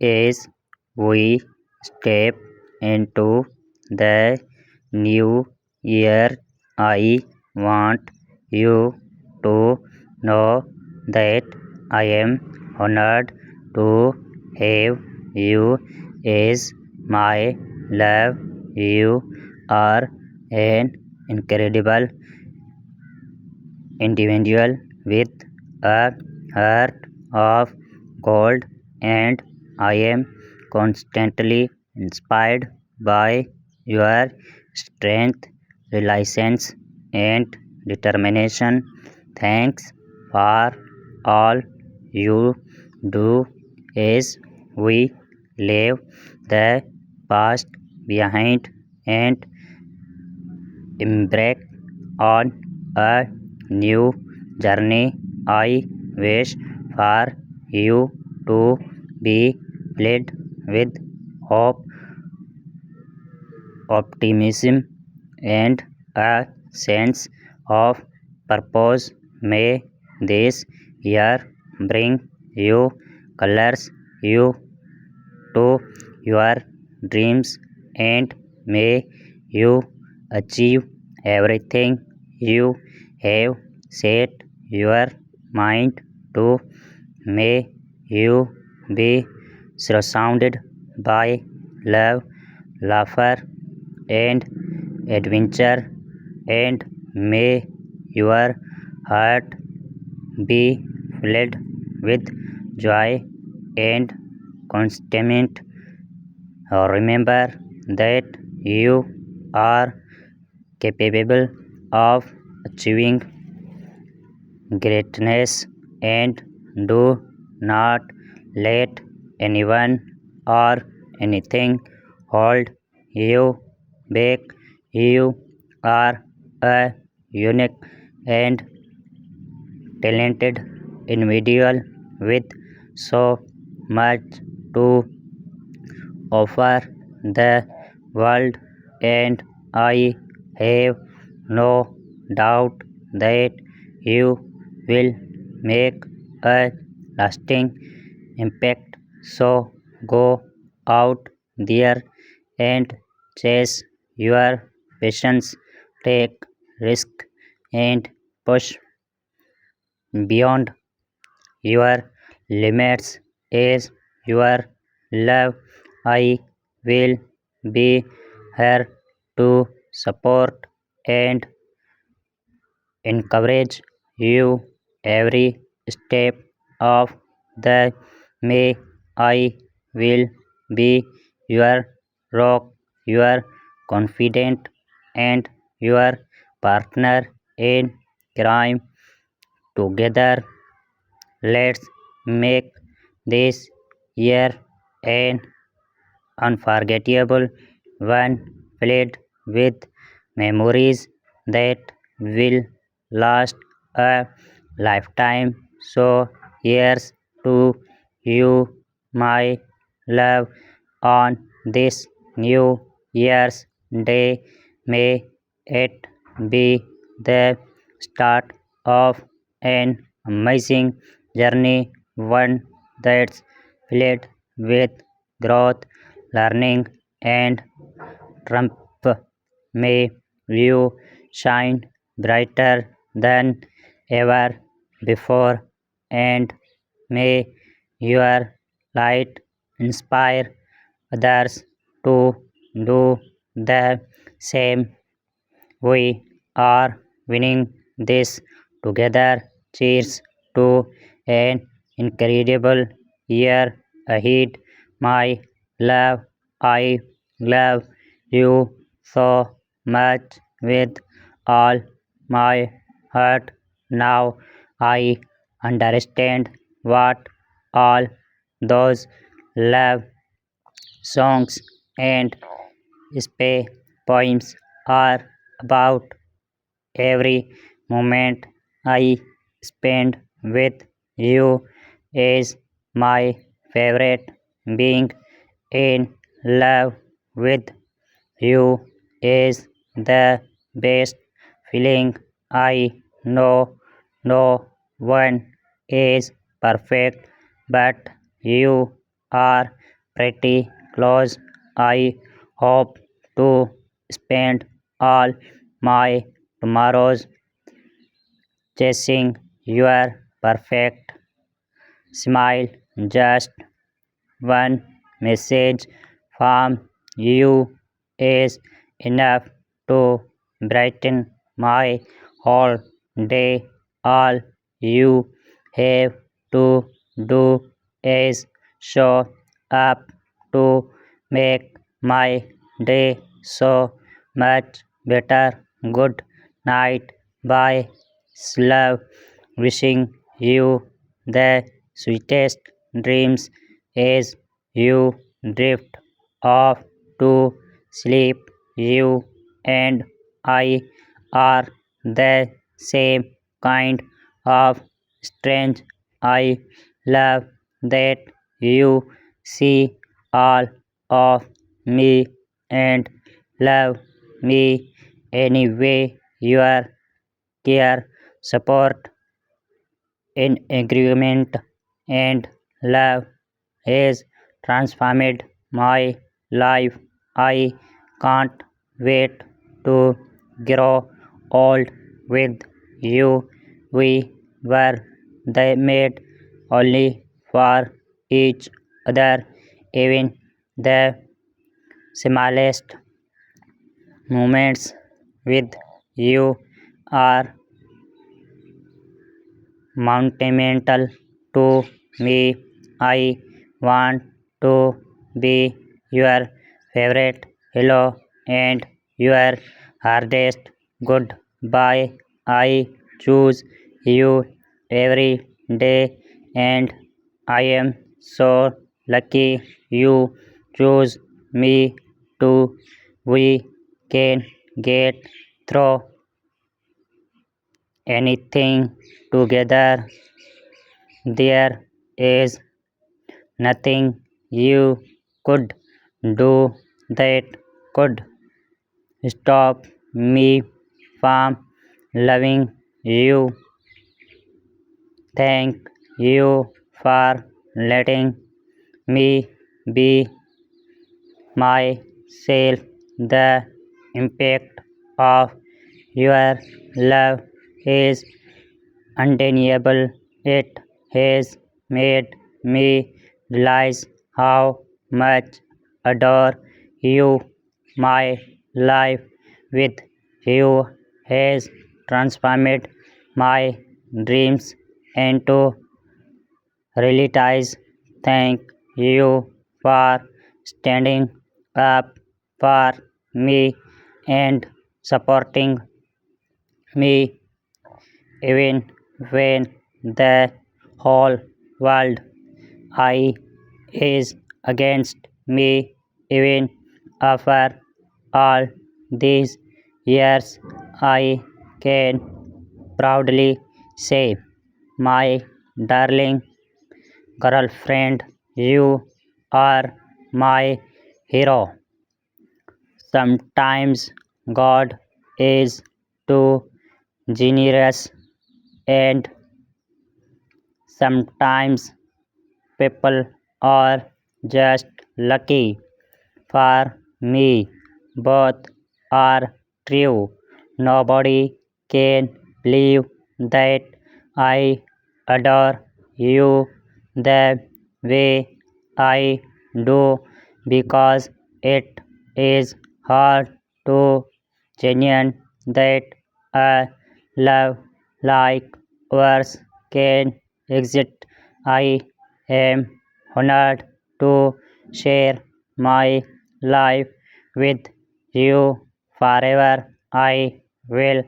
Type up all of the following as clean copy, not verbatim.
As we step into the new year, I want you to know that I am honored to have you as my love. You are an incredible individual with a heart of gold, and I am constantly inspired by your strength, resilience, and determination. Thanks for all you do as we leave the past behind and embark on a new journey. I wish for you to be filled with hope, optimism, and a sense of purpose. May this year bring you colors you to your dreams, and may you achieve everything you have set your mind to. May you be surrounded by love, laughter, and adventure, and may your heart be filled with joy and contentment. Remember that you are capable of achieving greatness, and do not let anyone or anything hold you back. You are a unique and talented individual with so much to offer the world, and I have no doubt that you will make a lasting impact. So go out there and chase your passions, take risk, and push beyond your limits as your love. I will be here to support and encourage you every step of the way. I will be your rock, your confident, and your partner in crime. Together, let's make this year an unforgettable one, filled with memories that will last a lifetime. So here's to you, my love, on this new year's day. May it be the start of an amazing journey, one that's filled with growth, learning, and triumph. May you shine brighter than ever before, and may your light inspire others to do the same. We are winning this together. Cheers to an incredible year ahead, my love. I love you so much with all my heart. Now I understand what all those love songs and spay poems are about. Every moment I spend with you is my favorite. Being in love with you is the best feeling. I know no one is perfect, but you are, pretty close. I hope to spend all my tomorrows chasing your perfect smile. Just one message from you is enough to brighten my whole day. All you have to do is show up to make my day so much better. Good night. Bye. Love. Wishing you the sweetest dreams as you drift off to sleep. You and I are the same kind of strange. I love that you see all of me and love me anyway. Your care, support, in agreement and love has transformed my life. I can't wait to grow old with you. We were made only for each other. Even the smallest moments with you are monumental to me. I want to be your favorite hello and your hardest goodbye. I choose you every day and I am so lucky you choose me too. We can get through anything together. There is nothing you could do that could stop me from loving you. Thank you for letting me be myself. The impact of your love is undeniable. It has made me realize how much adore you. My life with you has transformed my dreams into realities. Thank you for standing up for me and supporting me even when the whole world I is against me. Even after all these years, I can proudly say, my darling girlfriend, you are my hero. Sometimes God is too generous and sometimes people are just lucky. For me, both are true. Nobody can believe that I adore you the way I do because it is hard to genuine that a love like ours can exist. I am honored to share my life with you forever. I will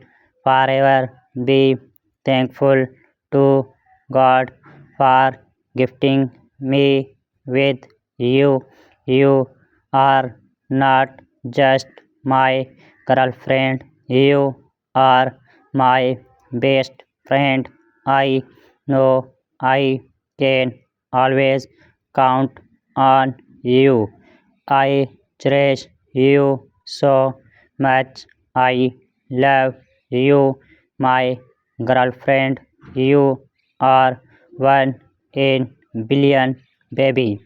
forever be thankful to God for gifting me with you. You are not just my girlfriend, you are my best friend. I know I can always count on you. I cherish you so much. I love you, my girlfriend. You are one in billion, baby.